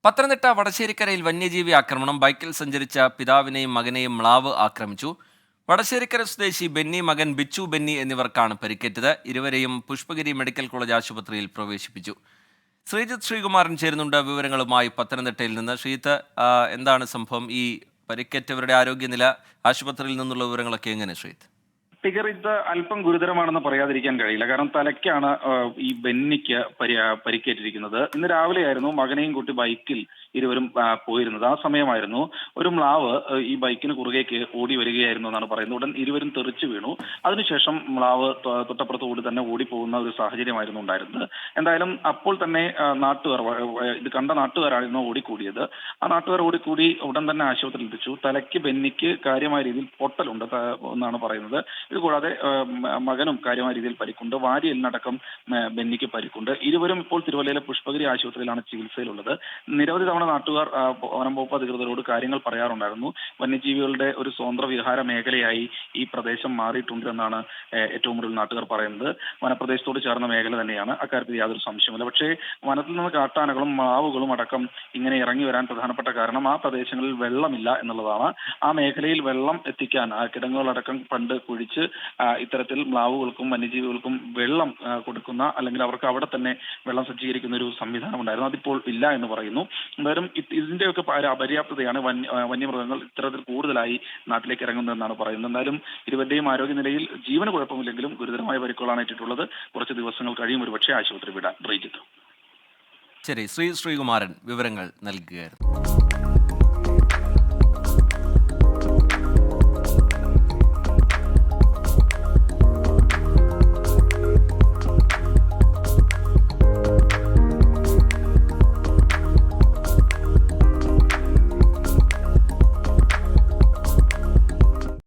പത്തനംതിട്ട വടശ്ശേരിക്കരയിൽ വന്യജീവി ആക്രമണം. ബൈക്കിൽ സഞ്ചരിച്ച പിതാവിനെയും മകനെയും മ്ലാവ് ആക്രമിച്ചു. വടശ്ശേരിക്കര സ്വദേശി ബെന്നി, മകൻ ബിച്ചു ബെന്നി എന്നിവർക്കാണ് പരിക്കേറ്റത്. ഇരുവരെയും പുഷ്പഗിരി മെഡിക്കൽ കോളേജ് ആശുപത്രിയിൽ പ്രവേശിപ്പിച്ചു. ശ്രീജിത്ത് ശ്രീകുമാരൻ ചേരുന്നുണ്ട് വിവരങ്ങളുമായി പത്തനംതിട്ടയിൽ നിന്ന്. ശ്രീജിത്ത്, എന്താണ് സംഭവം? ഈ പരിക്കേറ്റവരുടെ ആരോഗ്യനില, ആശുപത്രിയിൽ നിന്നുള്ള വിവരങ്ങളൊക്കെ എങ്ങനെ ശ്രീജിത്ത്? ഫിഗർ ഇത് അല്പം ഗുരുതരമാണെന്ന് പറയാതിരിക്കാൻ കഴിയില്ല. കാരണം തലയ്ക്കാണ് ഈ ബെന്നിക്ക് പരിക്കേറ്റിരിക്കുന്നത്. ഇന്ന് രാവിലെയായിരുന്നു മകനെയും കൂട്ടി ബൈക്കിൽ ഇരുവരും പോയിരുന്നത്. ആ സമയമായിരുന്നു ഒരു മ്ലാവ് ഈ ബൈക്കിന് കുറുകേക്ക് ഓടി വരികയായിരുന്നു എന്നാണ് പറയുന്നത്. ഉടൻ ഇരുവരും തെറിച്ചു വീണു. അതിനുശേഷം മ്ലാവ് തൊട്ടപ്പുറത്ത് കൂടി തന്നെ ഓടിപ്പോകുന്ന ഒരു സാഹചര്യമായിരുന്നു ഉണ്ടായിരുന്നത്. എന്തായാലും അപ്പോൾ തന്നെ നാട്ടുകാർ, ഇത് കണ്ട നാട്ടുകാരായിരുന്നു ഓടിക്കൂടിയത്. ആ നാട്ടുകാർ ഓടിക്കൂടി ഉടൻ തന്നെ ആശുപത്രിയിൽ എത്തിച്ചു. തലയ്ക്ക് ബെന്നിക്ക് കാര്യമായ രീതിയിൽ പൊട്ടലുണ്ട് എന്നാണ് പറയുന്നത്. ഇതുകൂടാതെ മകനും കാര്യമായ രീതിയിൽ പരിക്കുണ്ട്. വാരിയെല്ലിനടക്കം ബെന്നിക്ക് പരിക്കുണ്ട്. ഇരുവരും ഇപ്പോൾ തിരുവല്ലയിലെ പുഷ്പഗിരി ആശുപത്രിയിലാണ് ചികിത്സയിലുള്ളത്. നിരവധി തവണ നാട്ടുകാർ വനം വകുപ്പ് അധികൃതരോട് കാര്യങ്ങൾ പറയാറുണ്ടായിരുന്നു. വന്യജീവികളുടെ ഒരു സ്വതന്ത്ര വിഹാര മേഖലയായി ഈ പ്രദേശം മാറിയിട്ടുണ്ട് എന്നാണ് ഏറ്റവും കൂടുതൽ നാട്ടുകാർ പറയുന്നത്. വനപ്രദേശത്തോട് ചേർന്ന മേഖല തന്നെയാണ്, അക്കാര്യത്തിൽ യാതൊരു സംശയമില്ല. പക്ഷേ വനത്തിൽ നിന്ന് കാട്ടാനകളും മാവുകളും അടക്കം ഇങ്ങനെ ഇറങ്ങി വരാൻ പ്രധാനപ്പെട്ട കാരണം ആ പ്രദേശങ്ങളിൽ വെള്ളമില്ല എന്നുള്ളതാണ്. ആ മേഖലയിൽ വെള്ളം എത്തിക്കാൻ കിടങ്ങുകളടക്കം പണ്ട് കുഴിച്ച് ഇത്തരത്തിൽ മ്ലാവുകൾക്കും വന്യജീവികൾക്കും വെള്ളം കൊടുക്കുന്ന, അല്ലെങ്കിൽ അവർക്ക് അവിടെ തന്നെ വെള്ളം സജ്ജീകരിക്കുന്ന ഒരു സംവിധാനം ഉണ്ടായിരുന്നു. അതിപ്പോൾ ഇല്ല എന്ന് പറയുന്നു. എന്തായാലും ഇതിന്റെയൊക്കെ അപര്യാപ്തതയാണ് വന്യമൃഗങ്ങൾ ഇത്തരത്തിൽ കൂടുതലായി നാട്ടിലേക്ക് ഇറങ്ങുന്നതെന്നാണ് പറയുന്നത്. എന്തായാലും ഇരുവരുടെയും ആരോഗ്യനിലയിൽ ജീവന് കുഴപ്പമില്ലെങ്കിലും ഗുരുതരമായ പരിക്കുകളാണ് ഏറ്റിട്ടുള്ളത്. കുറച്ച് ദിവസങ്ങൾ കഴിയും ഒരുപക്ഷെ ആശുപത്രി വിടാൻ. ശരി, ശ്രീകുമാരൻ വിവരങ്ങൾ നൽകുകയായിരുന്നു.